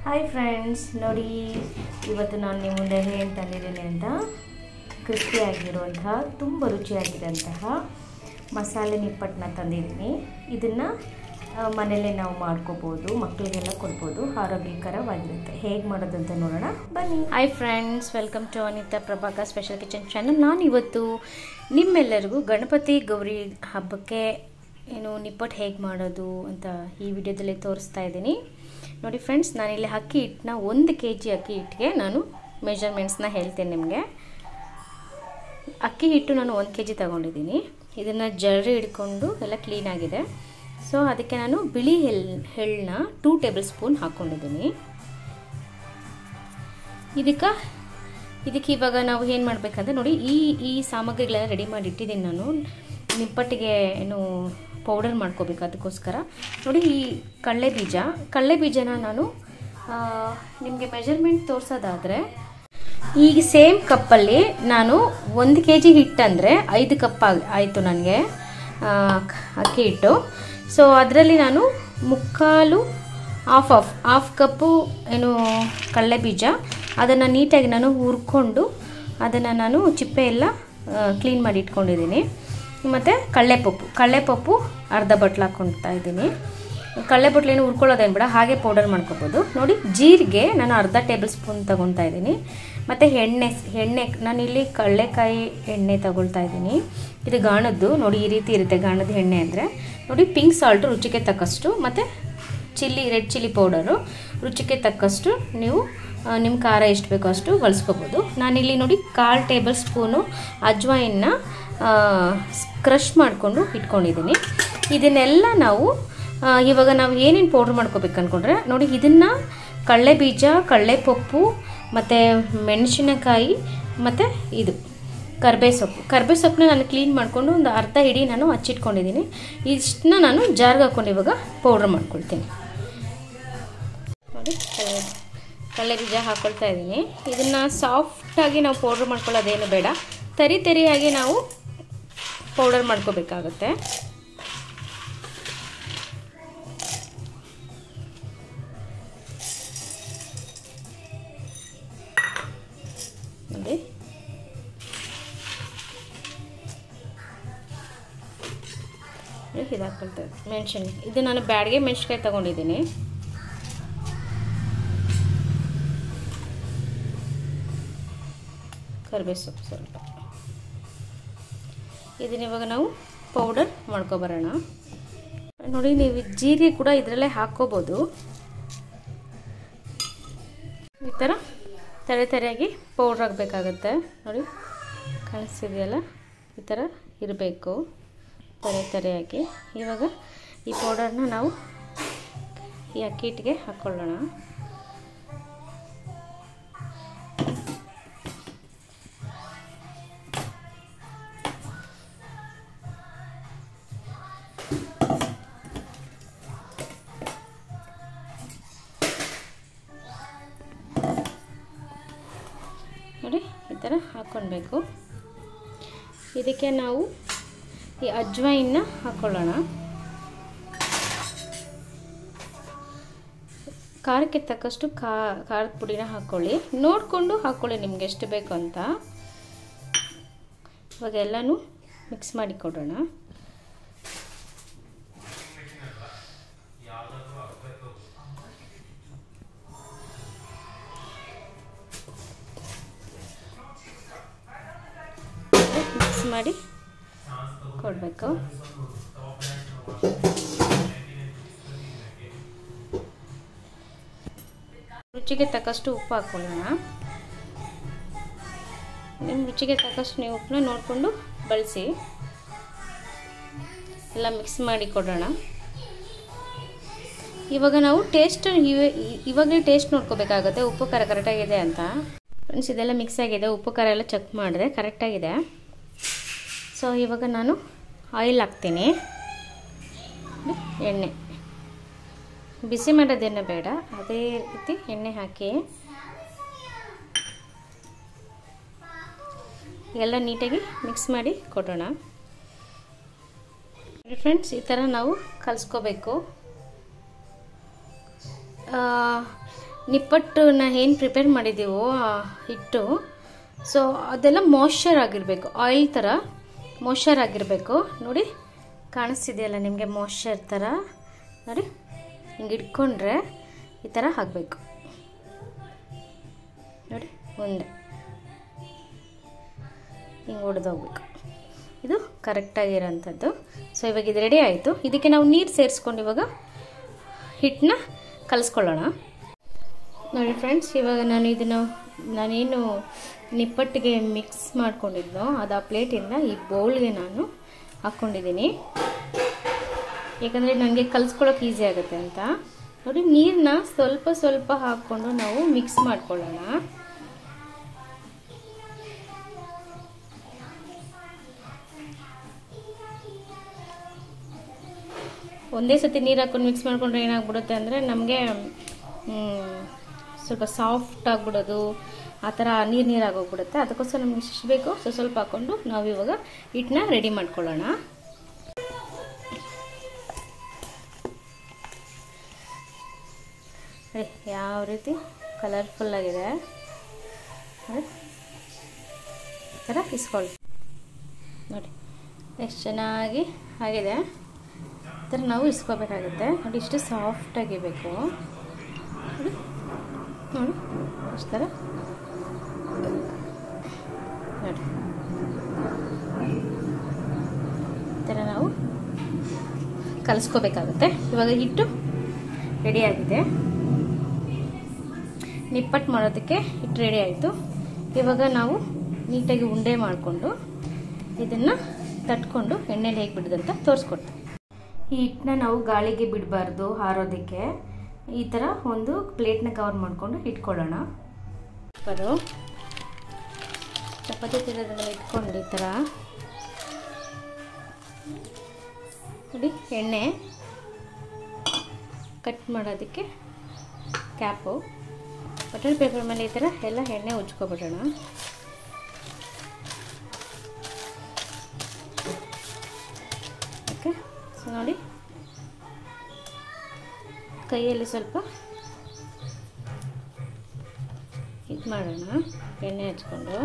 Hi friends, ನೋಡಿ ಇವತ್ತು ನಾನು ನಿಮ್ಮ ಮುಂದೆ ಏನು ತಂದಿದ್ದೇನೆ ಅಂತ ಕ್ರಿಸ್ಪಿಯಾಗಿರುವಂತಹ ತುಂಬ ರುಚಿಯಾಗಿರುವಂತಹ ಮಸಾಲೆ ನಿಪ್ಪಟ್ಟನ್ನ ತಂದಿದ್ದೀನಿ. ಇದನ್ನು ಮನೆಯಲ್ಲೇ ನಾವು ಮಾಡ್ಕೋಬೋದು, ಮಕ್ಕಳಿಗೆಲ್ಲ ಕೊಡ್ಬೋದು, ಆರೋಗ್ಯಕರವಾಗಿರುತ್ತೆ. ಹೇಗೆ ಮಾಡೋದು ಅಂತ ನೋಡೋಣ ಬನ್ನಿ. Hi friends, welcome to Anita Prabhakar special kitchen channel. ನಾನು ಇವತ್ತು ನಿಮ್ಮೆಲ್ಲರಿಗೂ ಗಣಪತಿ ಗೌರಿ ಹಬ್ಬಕ್ಕೆ ನಿಪ್ಪಟ್ಟು ಹೇಗೆ ಮಾಡೋದು ಅಂತ ಈ ವಿಡಿಯೋದಲ್ಲಿ ತೋರಿಸ್ತಾ ಇದ್ದೀನಿ. ನೋಡಿ ಫ್ರೆಂಡ್ಸ್, ನಾನಿಲ್ಲಿ ಅಕ್ಕಿ ಹಿಟ್ಟನ್ನ 1 kg ಅಕ್ಕಿ ಹಿಟ್ಟಿಗೆ ನಾನು ಮೆಜರ್ಮೆಂಟ್ಸ್ನ ಹೇಳ್ತೇನೆ ನಿಮಗೆ. ಅಕ್ಕಿ ಹಿಟ್ಟು ನಾನು 1 kg ತಗೊಂಡಿದ್ದೀನಿ. ಇದನ್ನು ಜರಡಿ ಹಿಡ್ಕೊಂಡು ಎಲ್ಲ ಕ್ಲೀನಾಗಿದೆ. ಸೊ ಅದಕ್ಕೆ ನಾನು ಬಿಳಿ ಎಳ್ಳನ್ನ 2 ಟೇಬಲ್ ಸ್ಪೂನ್ ಹಾಕ್ಕೊಂಡಿದ್ದೀನಿ. ಇದಕ್ಕೆ ಇವಾಗ ನಾವು ಏನು ಮಾಡಬೇಕಂದ್ರೆ ನೋಡಿ, ಈ ಸಾಮಗ್ರಿಗಳೆಲ್ಲ ರೆಡಿ ಮಾಡಿ ಇಟ್ಟಿದ್ದೀನಿ ನಾನು. ನಿಪ್ಪಟ್ಟಿಗೆ ಪೌಡರ್ ಮಾಡ್ಕೋಬೇಕು. ಅದಕ್ಕೋಸ್ಕರ ನೋಡಿ, ಈ ಕಡಲೆ ಬೀಜನ ನಾನು ನಿಮಗೆ ಮೆಜರ್ಮೆಂಟ್ ತೋರಿಸೋದಾದರೆ, ಈಗ ಸೇಮ್ ಕಪ್ಪಲ್ಲಿ ನಾನು 1 kg ಹಿಟ್ಟಂದರೆ 5 ಕಪ್ ಆಯಿತು ನನಗೆ ಅಕ್ಕಿ ಹಿಟ್ಟು. ಸೊ ಅದರಲ್ಲಿ ನಾನು ಹಾಫ್ ಕಪ್ಪು ಕಡಲೆ ಬೀಜ, ಅದನ್ನು ನೀಟಾಗಿ ನಾನು ಹುರ್ಕೊಂಡು ಅದನ್ನು ನಾನು ಚಿಪ್ಪೆ ಎಲ್ಲ ಕ್ಲೀನ್ ಮಾಡಿ ಇಟ್ಕೊಂಡಿದ್ದೀನಿ. ಮತ್ತು ಕಡಲೆಪಪ್ಪು ಅರ್ಧ ಬಟ್ಲು ಹಾಕ್ಕೊಳ್ತಾ ಇದ್ದೀನಿ. ಕಡಲೆಪಟ್ಲೇನು ಹುರ್ಕೊಳ್ಳೋದೇನು ಬೇಡ, ಹಾಗೆ ಪೌಡರ್ ಮಾಡ್ಕೊಬೋದು. ನೋಡಿ, ಜೀರಿಗೆ ನಾನು ಅರ್ಧ ಟೇಬಲ್ ಸ್ಪೂನ್ ತೊಗೊಳ್ತಾ ಇದ್ದೀನಿ. ಮತ್ತು ಎಣ್ಣೆ ನಾನಿಲ್ಲಿ ಕಡಲೆಕಾಯಿ ಎಣ್ಣೆ ತಗೊಳ್ತಾ ಇದ್ದೀನಿ. ಇದು ಗಾಣದ್ದು, ನೋಡಿ ಈ ರೀತಿ ಇರುತ್ತೆ ಗಾಣದ ಎಣ್ಣೆ ಅಂದರೆ. ನೋಡಿ, ಪಿಂಕ್ ಸಾಲ್ಟು ರುಚಿಗೆ ತಕ್ಕಷ್ಟು, ಮತ್ತು ರೆಡ್ ಚಿಲ್ಲಿ ಪೌಡರು ರುಚಿಗೆ ತಕ್ಕಷ್ಟು ನೀವು ನಿಮ್ಮ ಖಾರ ಎಷ್ಟು ಬೇಕೋ ಅಷ್ಟು ಬಳಸ್ಕೋಬೋದು. ನಾನಿಲ್ಲಿ ನೋಡಿ 1/4 ಟೇಬಲ್ ಸ್ಪೂನು ಅಜ್ವಾಯಿನ್ನ ಕ್ರಷ್ ಮಾಡಿಕೊಂಡು ಇಟ್ಕೊಂಡಿದ್ದೀನಿ. ಇದನ್ನೆಲ್ಲ ಇವಾಗ ನಾವು ಏನೇನು ಪೌಡ್ರ್ ಮಾಡ್ಕೋಬೇಕು ಅಂದ್ಕೊಂಡ್ರೆ ನೋಡಿ, ಇದನ್ನು ಕಡಲೆ ಬೀಜ, ಕಡಲೆಪಪ್ಪು ಮತ್ತು ಮೆಣಸಿನಕಾಯಿ ಮತ್ತು ಇದು ಕರ್ಬೇ ಸೊಪ್ಪನ್ನ ನಾನು ಕ್ಲೀನ್ ಮಾಡಿಕೊಂಡು ಒಂದು ಅರ್ಧ ಹಿಡಿ ನಾನು ಹಚ್ಚಿಟ್ಕೊಂಡಿದ್ದೀನಿ. ಇಷ್ಟನ್ನ ನಾನು ಜಾರ್ಗೆ ಹಾಕ್ಕೊಂಡು ಇವಾಗ ಪೌಡ್ರ್ ಮಾಡ್ಕೊಳ್ತೀನಿ. ನೋಡಿ, ಕಡಲೆ ಬೀಜ ಹಾಕ್ಕೊಳ್ತಾ ಇದ್ದೀನಿ. ಇದನ್ನು ಸಾಫ್ಟಾಗಿ ನಾವು ಪೌಡ್ರ್ ಮಾಡ್ಕೊಳ್ಳೋದೇನು ಬೇಡ, ತರಿಯಾಗಿ ನಾವು ಪೌಡರ್ ಮಾಡ್ಕೋಬೇಕಾಗತ್ತೆ. ನೋಡಿ, ಇದು ಹಾಕ್ಕೊಳ್ತಾ ಮೆಣಸಿನ್ಕಾಯಿ, ಇದು ನಾನು ಬ್ಯಾಡಿಗೆ ಮೆಣಸಿನ್ಕಾಯಿ ತಗೊಂಡಿದ್ದೀನಿ. ಕರಿಬೇವು ಸೊಪ್ಪು ಸ್ವಲ್ಪ. ಇದನ್ನ ಇವಾಗ ನಾವು ಪೌಡರ್ ಮಾಡ್ಕೊಬರೋಣ. ನೋಡಿ, ನೀವು ಜೀರಿಗೆ ಕೂಡ ಇದರಲ್ಲೇ ಹಾಕ್ಕೋಬೋದು. ಈ ಥರ ತರೆಯಾಗಿ ಪೌಡ್ರ್ ಆಗಬೇಕಾಗತ್ತೆ. ನೋಡಿ, ಕಾಣಿಸ್ತಿದೆಯಲ್ಲ, ಈ ಥರ ಇರಬೇಕು ತರೆಯಾಗಿ. ಇವಾಗ ಈ ಪೌಡರ್ನ ನಾವು ಈ ಅಕ್ಕಿ ಹಿಟ್ಟಿಗೆ ಹಾಕ್ಕೊಳ್ಳೋಣ. ನೋಡಿ, ಈ ಥರ ಹಾಕ್ಕೊಳ್ಬೇಕು. ಇದಕ್ಕೆ ನಾವು ಈ ಅಜ್ವಾಯಿನ್ನ ಹಾಕ್ಕೊಳ್ಳೋಣ. ಖಾರಕ್ಕೆ ತಕ್ಕಷ್ಟು ಖಾರದ ಪುಡಿನ ಹಾಕ್ಕೊಳ್ಳಿ, ನೋಡಿಕೊಂಡು ಹಾಕ್ಕೊಳ್ಳಿ ನಿಮ್ಗೆ ಎಷ್ಟು ಬೇಕು ಅಂತ. ಇವಾಗ ಎಲ್ಲನೂ ಮಿಕ್ಸ್ ಮಾಡಿ ಕೊಡೋಣ. ಮಿಕ್ಸ್ ಮಾಡಿ ಕೊಡಬೇಕು. ರುಚಿಗೆ ತಕ್ಕಷ್ಟು ಉಪ್ಪು ಹಾಕ್ಕೊಳ್ಳೋಣ. ನಿಮ್ಮ ರುಚಿಗೆ ತಕ್ಕಷ್ಟು ನೀವು ಉಪ್ಪನ್ನ ನೋಡಿಕೊಂಡು ಬಳಸಿ. ಎಲ್ಲ ಮಿಕ್ಸ್ ಮಾಡಿ ಕೊಡೋಣ. ಇವಾಗ ನಾವು ಇವಾಗಲೇ ಟೇಸ್ಟ್ ನೋಡ್ಕೋಬೇಕಾಗುತ್ತೆ, ಉಪ್ಪು ಖಾರ ಕರೆಕ್ಟಾಗಿದೆ ಅಂತ. ಫ್ರೆಂಡ್ಸ್, ಇದೆಲ್ಲ ಮಿಕ್ಸ್ ಆಗಿದೆ, ಉಪ್ಪು ಖಾರ ಎಲ್ಲ ಚೆಕ್ ಮಾಡಿದ್ರೆ ಕರೆಕ್ಟಾಗಿದೆ. ಸೊ ಇವಾಗ ನಾನು ಆಯಿಲ್ ಹಾಕ್ತೀನಿ. ಎಣ್ಣೆ ಬಿಸಿ ಮಾಡೋದೇನು ಬೇಡ, ಅದೇ ರೀತಿ ಎಣ್ಣೆ ಹಾಕಿ ಎಲ್ಲ ನೀಟಾಗಿ ಮಿಕ್ಸ್ ಮಾಡಿ ಕೊಡೋಣ. ಫ್ರೆಂಡ್ಸ್, ಈ ಥರ ನಾವು ಕಲಿಸ್ಕೋಬೇಕು. ನಿಪ್ಪಟ್ಟನ್ನ ಏನು ಪ್ರಿಪೇರ್ ಮಾಡಿದ್ದೀವೋ ಆ ಹಿಟ್ಟು, ಸೊ ಅದೆಲ್ಲ ಮಾಯ್ಶ್ಚರ್ ಆಗಿರಬೇಕು, ಆಯಿಲ್ ಥರ ಮಾಯ್ಶ್ಚರ್ ಆಗಿರಬೇಕು. ನೋಡಿ ಕಾಣಿಸ್ತಿದೆಯಲ್ಲ ನಿಮಗೆ ಮಾಯ್ಶ್ಚರ್ ಥರ, ನೋಡಿ ಹಿಂಗೆ ಇಟ್ಕೊಂಡ್ರೆ ಈ ಥರ ಆಗಬೇಕು ನೋಡಿ, ಒಂದೇ ಹಿಂಗೆ ಹೊಡೆದೋಗ್ಬೇಕು. ಇದು ಕರೆಕ್ಟಾಗಿರೋಂಥದ್ದು. ಸೊ ಇವಾಗ ಇದು ರೆಡಿ ಆಯಿತು. ಇದಕ್ಕೆ ನಾವು ನೀರು ಸೇರಿಸ್ಕೊಂಡು ಇವಾಗ ಹಿಟ್ಟನ್ನ ಕಲಿಸ್ಕೊಳ್ಳೋಣ. ನೋಡಿ ಫ್ರೆಂಡ್ಸ್, ಇವಾಗ ನಾನೇನು ನಿಪ್ಪಟ್ಟಿಗೆ ಮಿಕ್ಸ್ ಮಾಡ್ಕೊಂಡಿದ್ನೋ ಅದು ಆ ಪ್ಲೇಟಿಂದ ಈ ಬೌಲ್ಗೆ ನಾನು ಹಾಕ್ಕೊಂಡಿದ್ದೀನಿ, ಯಾಕಂದರೆ ನನಗೆ ಕಲಿಸ್ಕೊಳ್ಳೋಕೆ ಈಸಿ ಆಗುತ್ತೆ ಅಂತ. ನೋಡಿ ನೀರನ್ನ ಸ್ವಲ್ಪ ಸ್ವಲ್ಪ ಹಾಕ್ಕೊಂಡು ನಾವು ಮಿಕ್ಸ್ ಮಾಡ್ಕೊಳ್ಳೋಣ. ಒಂದೇ ಸತಿ ನೀರು ಹಾಕ್ಕೊಂಡು ಮಿಕ್ಸ್ ಮಾಡ್ಕೊಂಡ್ರೆ ಏನಾಗ್ಬಿಡುತ್ತೆ ಅಂದರೆ ನಮಗೆ ಸ್ವಲ್ಪ ಸಾಫ್ಟ್ ಆಗಿಬಿಡೋದು, ಆ ಥರ ನೀರಾಗೋಗ್ಬಿಡುತ್ತೆ. ಅದಕ್ಕೋಸ್ಕರ ನಮ್ಗೆ ಎಷ್ಟು ಬೇಕೋ ಸ್ವಲ್ಪ ಹಾಕ್ಕೊಂಡು ನಾವು ಇವಾಗ ಹಿಟ್ಟನ್ನ ರೆಡಿ ಮಾಡ್ಕೊಳ್ಳೋಣ. ಯಾವ ರೀತಿ ಕಲರ್ಫುಲ್ ಆಗಿದೆ ಈ ಥರ ಇಸ್ಕೊಳ್ಳಿ. ನೋಡಿ ಎಷ್ಟು ಚೆನ್ನಾಗಿ ಆಗಿದೆ. ಈ ಥರ ನಾವು ಇಸ್ಕೋಬೇಕಾಗುತ್ತೆ. ನೋಡಿ ಇಷ್ಟು ಸಾಫ್ಟಾಗಿರಬೇಕು. ನೋಡಿ ಇಷ್ಟು ಥರ ನೋಡಿ, ಈ ಥರ ನಾವು ಕಲಿಸ್ಕೋಬೇಕಾಗುತ್ತೆ. ಇವಾಗ ಹಿಟ್ಟು ರೆಡಿಯಾಗಿದೆ, ನಿಪ್ಪಟ್ಟು ಮಾಡೋದಕ್ಕೆ ಹಿಟ್ಟು ರೆಡಿ ಆಯಿತು. ಇವಾಗ ನಾವು ನೀಟಾಗಿ ಉಂಡೆ ಮಾಡಿಕೊಂಡು ಇದನ್ನು ತಟ್ಕೊಂಡು ಎಣ್ಣೆಲಿ ಹೇಗೆ ಬಿಡೋದಂತ ತೋರಿಸ್ಕೊಡ್ತೀವಿ. ಈ ಹಿಟ್ಟನ್ನ ನಾವು ಗಾಳಿಗೆ ಬಿಡಬಾರ್ದು, ಹಾರೋದಕ್ಕೆ. ಈ ಥರ ಒಂದು ಪ್ಲೇಟ್ನ ಕವರ್ ಮಾಡಿಕೊಂಡು ಇಟ್ಕೊಳ್ಳೋಣ. ಅದು ಚಪಾತಿ ತಿನ್ನೋದನ್ನೆಲ್ಲ ಇಟ್ಕೊಂಡು ಈ ಥರ ನೋಡಿ, ಎಣ್ಣೆ ಕಟ್ ಮಾಡೋದಕ್ಕೆ ಕ್ಯಾಪು, ಬಟರ್ ಪೇಪರ್ ಮೇಲೆ ಈ ಥರ ಎಲ್ಲ ಎಣ್ಣೆ ಉಜ್ಕೊಬಿಡೋಣ. ಓಕೆ, ಸೊ ನೋಡಿ ಕೈಯಲ್ಲಿ ಸ್ವಲ್ಪ ಇದು ಮಾಡೋಣ, ಎಣ್ಣೆ ಹಚ್ಕೊಂಡು.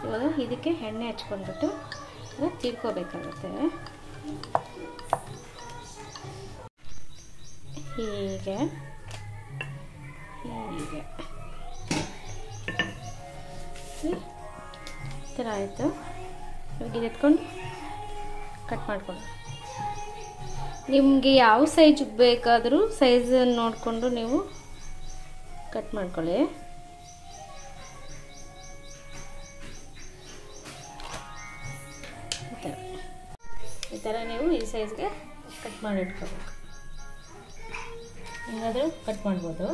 ಇವಾಗ ಇದಕ್ಕೆ ಎಣ್ಣೆ ಹಚ್ಕೊಂಡ್ಬಿಟ್ಟು ತಿರ್ಕೋಬೇಕಾಗುತ್ತೆ. ಹೀಗೆ ಹೀಗೆ ಈ ಥರ ಆಯಿತು. ಇವಾಗ ಇದು ಎತ್ಕೊಂಡು ಕಟ್ ಮಾಡ್ಕೊಂಡು, ನಿಮಗೆ ಯಾವ ಸೈಜ್ ಬೇಕಾದರೂ ಸೈಜನ್ನು ನೋಡಿಕೊಂಡು ನೀವು ಕಟ್ ಮಾಡ್ಕೊಳ್ಳಿ. ಈ ಥರ ನೀವು ಈ ಸೈಜ್ಗೆ ಕಟ್ ಮಾಡಿ ಇಟ್ಕೋಬೇಕು. ಹಿಂಗಾದರೂ ಕಟ್ ಮಾಡ್ಬೋದು.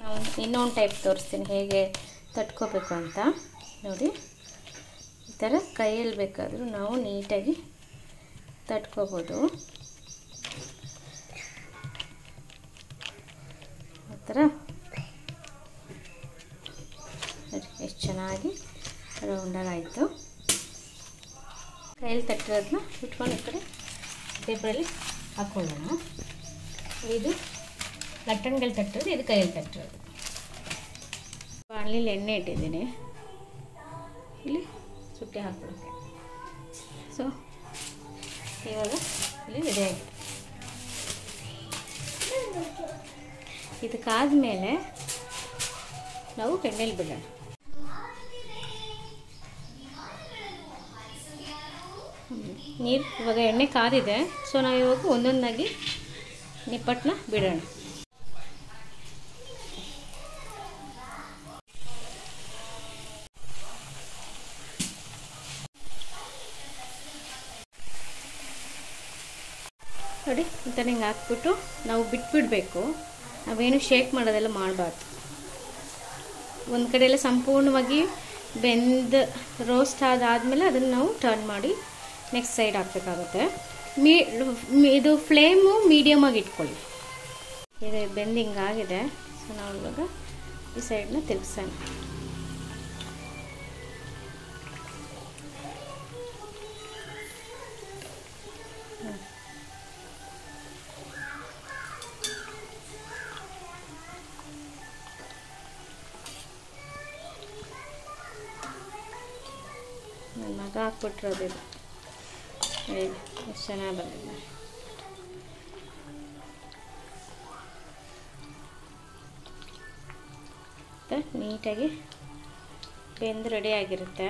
ನಾವು ಇನ್ನೊಂದು ಟೈಪ್ ತೋರಿಸ್ತೀನಿ ಹೇಗೆ ತಟ್ಕೋಬೇಕು ಅಂತ. ನೋಡಿ ಈ ಥರ ಕೈಯಲ್ಲಿ ಬೇಕಾದರೂ ನಾವು ನೀಟಾಗಿ ತಟ್ಕೋಬೋದು. ಆ ಥರ ಎಷ್ಟು ಚೆನ್ನಾಗಿ ರೌಂಡಾಗಾಯಿತು. ಕೈಯಲ್ಲಿ ತಟ್ಟಿರೋದನ್ನ ಇಟ್ಕೊಂಡು ಈ ಕಡೆ ಪೇಪರಲ್ಲಿ ಹಾಕ್ಕೊಳ್ಳೋಣ. ಇದು ಲಟ್ಟಣಿಗಳು ತಟ್ಟಿರೋದು, ಇದು ಕೈಯಲ್ಲಿ ತಟ್ಟಿರೋದು. ಬಾಣಲಿಲಿ ಎಣ್ಣೆ ಇಟ್ಟಿದ್ದೀನಿ, ಇಲ್ಲಿ ಸುಟ್ಟಿ ಹಾಕ್ಕೊಳ್ಳೋಕ್ಕೆ. ಸೊ ಇವಾಗ ಇಲ್ಲಿ ರೆಡಿ ಆಗಿದೆ. ಇದಕ್ಕಾದ್ಮೇಲೆ ನಾವು ಎಣ್ಣೆಲಿ ಬಿಡೋಣ. ನೀರು ಇವಾಗ ಎಣ್ಣೆ ಕಾದಿದೆ. ಸೊ ನಾವು ಇವಾಗ ಒಂದೊಂದಾಗಿ ನಿಪ್ಪಟ್ಟನ್ನ ಬಿಡೋಣ. ನೋಡಿ ಈ ಥರ ಹಿಂಗೆ ಹಾಕ್ಬಿಟ್ಟು ನಾವು ಬಿಟ್ಬಿಡಬೇಕು. ನಾವೇನು ಶೇಕ್ ಮಾಡೋದೆಲ್ಲ ಮಾಡಬಾರ್ದು. ಒಂದು ಕಡೆ ಎಲ್ಲ ಸಂಪೂರ್ಣವಾಗಿ ರೋಸ್ಟ್ ಆದಾದಮೇಲೆ ಅದನ್ನು ನಾವು ಟರ್ನ್ ಮಾಡಿ ನೆಕ್ಸ್ಟ್ ಸೈಡ್ ಹಾಕಬೇಕಾಗುತ್ತೆ. ಇದು ಫ್ಲೇಮು ಮೀಡಿಯಮ್ ಆಗಿ ಇಟ್ಕೊಳ್ಳಿ. ಇದು ಬೆಂದು ಹಿಂಗಾಗಿದೆ. ಸೊ ನಾವು ಇವಾಗ ಈ ಸೈಡನ್ನ ತಿರುಗಿಸೋಣ. ಅದು ಹಾಕ್ಬಿಟ್ರೋದು ಇದು ಎಷ್ಟು ಚೆನ್ನಾಗಿ ಬಂದಿದೆ. ಮತ್ತು ನೀಟಾಗಿ ಬೆಂದು ರೆಡಿ ಆಗಿರುತ್ತೆ.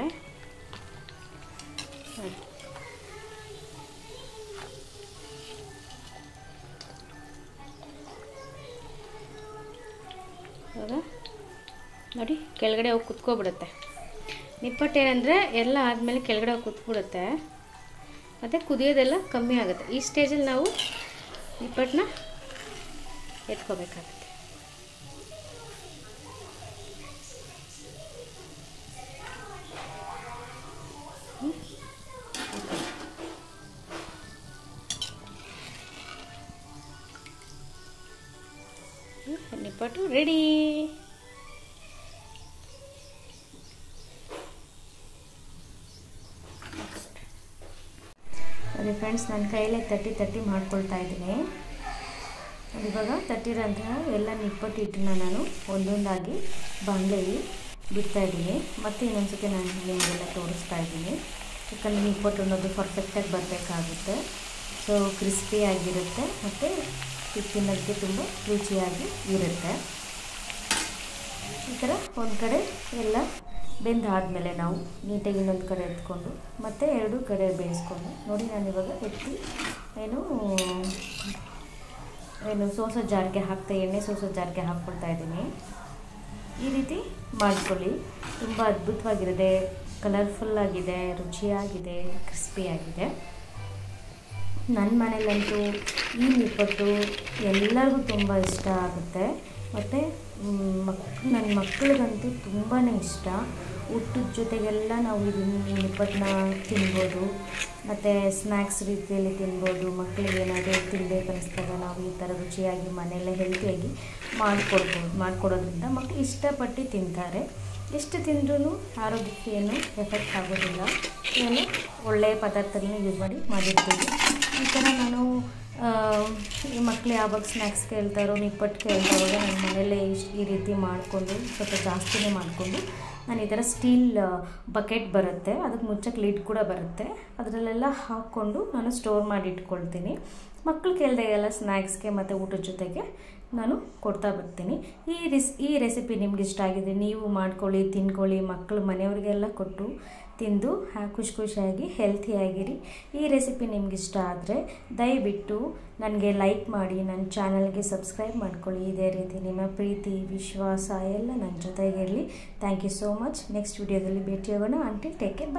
ಇವಾಗ ನೋಡಿ ಕೆಳಗಡೆ ಹೋಗಿ ಕುತ್ಕೊಬಿಡುತ್ತೆ. ನಿಪ್ಪಟ್ಟು ಏನಂದರೆ ಎಲ್ಲ ಆದಮೇಲೆ ಕೆಳಗಡೆ ಹೋಗಿ ಕುತ್ಬಿಡುತ್ತೆ ಮತ್ತು ಕುದಿಯೋದೆಲ್ಲ ಕಮ್ಮಿ ಆಗುತ್ತೆ. ಈ ಸ್ಟೇಜಲ್ಲಿ ನಾವು ನಿಪ್ಪಟ್ಟನ್ನ ಎತ್ಕೋಬೇಕಾಗುತ್ತೆ. ನಿಪ್ಪಟ್ಟು ರೆಡಿ. ಅದೇ ಫ್ರೆಂಡ್ಸ್, ನನ್ನ ಕೈಯಲ್ಲೇ ತಟ್ಟಿ ಮಾಡ್ಕೊಳ್ತಾ ಇದ್ದೀನಿ. ಇವಾಗ ತಟ್ಟಿರೋಂತಹ ಎಲ್ಲ ನಿಪ್ಪಟ್ಟು ಹಿಟ್ಟನ್ನ ನಾನು ಒಂದೊಂದಾಗಿ ಬಾಣಲೆಯಲ್ಲಿ ಬಿಡ್ತಾಯಿದ್ದೀನಿ. ಮತ್ತು ಇನ್ನೊಂದ್ಸತಿ ನಾನು ನಿಮಗೆಲ್ಲ ತೋರಿಸ್ತಾ ಇದ್ದೀನಿ. ಯಾಕಂದರೆ ನಿಪ್ಪಟ್ಟು ಅನ್ನೋದು ಪರ್ಫೆಕ್ಟಾಗಿ ಬರಬೇಕಾಗುತ್ತೆ. ಸೊ ಕ್ರಿಸ್ಪಿಯಾಗಿರುತ್ತೆ ಮತ್ತು ತಿನ್ನೋದಕ್ಕೆ ತುಂಬ ರುಚಿಯಾಗಿ ಇರುತ್ತೆ. ಈ ಥರ ಒಂದು ಕಡೆ ಎಲ್ಲ ಬೆಂದಾದಮೇಲೆ ನಾವು ನೀಟಾಗಿ ಇನ್ನೊಂದು ಕಡೆ ಎತ್ಕೊಂಡು ಮತ್ತು ಎರಡು ಕಡೆ ಬೇಯಿಸ್ಕೊಂಡು ನೋಡಿ, ನಾನಿವಾಗ ಎತ್ತಿ ಏನು ಸೋಸೋ ಜಾರ್ಗೆ ಎಣ್ಣೆ ಸೋಸೋ ಜಾರ್ಗೆ ಹಾಕ್ಕೊಳ್ತಾ ಇದ್ದೀನಿ. ಈ ರೀತಿ ಮಾಡ್ಕೊಳ್ಳಿ. ತುಂಬ ಅದ್ಭುತವಾಗಿರುತ್ತೆ, ಕಲರ್ಫುಲ್ಲಾಗಿದೆ, ರುಚಿಯಾಗಿದೆ, ಕ್ರಿಸ್ಪಿಯಾಗಿದೆ. ನನ್ನ ಮನೇಲಂತೂ ಈ ನಿಪ್ಪಟ್ಟು ಎಲ್ಲರಿಗೂ ತುಂಬ ಇಷ್ಟ ಆಗುತ್ತೆ. ಮತ್ತು ನನ್ನ ಮಕ್ಕಳಿಗಂತೂ ತುಂಬಾ ಇಷ್ಟ. ಊಟದ ಜೊತೆಗೆಲ್ಲ ನಾವು ಈ ನಿಪ್ಪಟ್ಟನ್ನ ತಿನ್ಬೋದು. ಮತ್ತು ಸ್ನ್ಯಾಕ್ಸ್ ರೀತಿಯಲ್ಲಿ ತಿನ್ಬೋದು. ಮಕ್ಕಳಿಗೆ ಏನಾದರೂ ತಿನ್ನಬೇಕು ಅನ್ನಿಸ್ದಾಗ ನಾವು ಈ ಥರ ರುಚಿಯಾಗಿ ಮನೆಯಲ್ಲೇ ಹೆಲ್ತಿಯಾಗಿ ಮಾಡಿಕೊಡೋದ್ರಿಂದ ಮಕ್ಕಳು ಇಷ್ಟಪಟ್ಟು ತಿಂತಾರೆ. ಎಷ್ಟು ತಿಂದ್ರೂ ಆರೋಗ್ಯಕ್ಕೆ ಏನು ಎಫೆಕ್ಟ್ ಆಗೋದಿಲ್ಲ. ಏನು ಒಳ್ಳೆಯ ಪದಾರ್ಥಗಳನ್ನ ಯೂಸ್ ಮಾಡಿರ್ತೀವಿ. ಈ ಥರ ನಾನು ಈ ಮಕ್ಕಳು ಯಾವಾಗ ಸ್ನ್ಯಾಕ್ಸ್ ಕೇಳ್ತಾರೋ, ನಿಪ್ಪಟ್ಟು ಕೇಳ್ತಾವಾಗ ನನ್ನ ಮನೆಯಲ್ಲೇ ಈ ರೀತಿ ಮಾಡಿಕೊಂಡು ಸ್ವಲ್ಪ ಜಾಸ್ತಿನೇ ಮಾಡಿಕೊಂಡು ನಾನು ಈ ಥರ ಸ್ಟೀಲ್ ಬಕೆಟ್ ಬರುತ್ತೆ, ಅದಕ್ಕೆ ಮುಚ್ಚಕ್ಕೆ ಲಿಡ್ ಕೂಡ ಬರುತ್ತೆ, ಅದರಲ್ಲೆಲ್ಲ ಹಾಕ್ಕೊಂಡು ನಾನು ಸ್ಟೋರ್ ಮಾಡಿ ಇಟ್ಕೊಳ್ತೀನಿ. ಮಕ್ಕಳು ಕೇಳಿದಾಗೆಲ್ಲ ಸ್ನ್ಯಾಕ್ಸ್ಗೆ ಮತ್ತು ಊಟದ ಜೊತೆಗೆ ನಾನು ಕೊಡ್ತಾ ಬರ್ತೀನಿ. ಈ ರೆಸಿಪಿ ನಿಮ್ಗೆ ಇಷ್ಟ ಆಗಿದೆ, ನೀವು ಮಾಡ್ಕೊಳ್ಳಿ, ತಿನ್ಕೊಳ್ಳಿ. ಮಕ್ಕಳು ಮನೆಯವ್ರಿಗೆಲ್ಲ ಕೊಟ್ಟು ತಿಂದು ಖುಷಿಯಾಗಿ ಹೆಲ್ತಿಯಾಗಿರಿ. ಈ ರೆಸಿಪಿ ನಿಮ್ಗೆ ಇಷ್ಟ ಆದರೆ ದಯವಿಟ್ಟು ನನಗೆ ಲೈಕ್ ಮಾಡಿ, ನನ್ನ ಚಾನಲ್ಗೆ ಸಬ್ಸ್ಕ್ರೈಬ್ ಮಾಡ್ಕೊಳ್ಳಿ. ಇದೇ ರೀತಿ ನಿಮ್ಮ ಪ್ರೀತಿ, ವಿಶ್ವಾಸ ಎಲ್ಲ ನನ್ನ ಜೊತೆಗಿರಲಿ. Thank you so much. Next ವಿಡಿಯೋದಲ್ಲಿ ಭೇಟಿಯಾಗೋಣ. Until take care, by.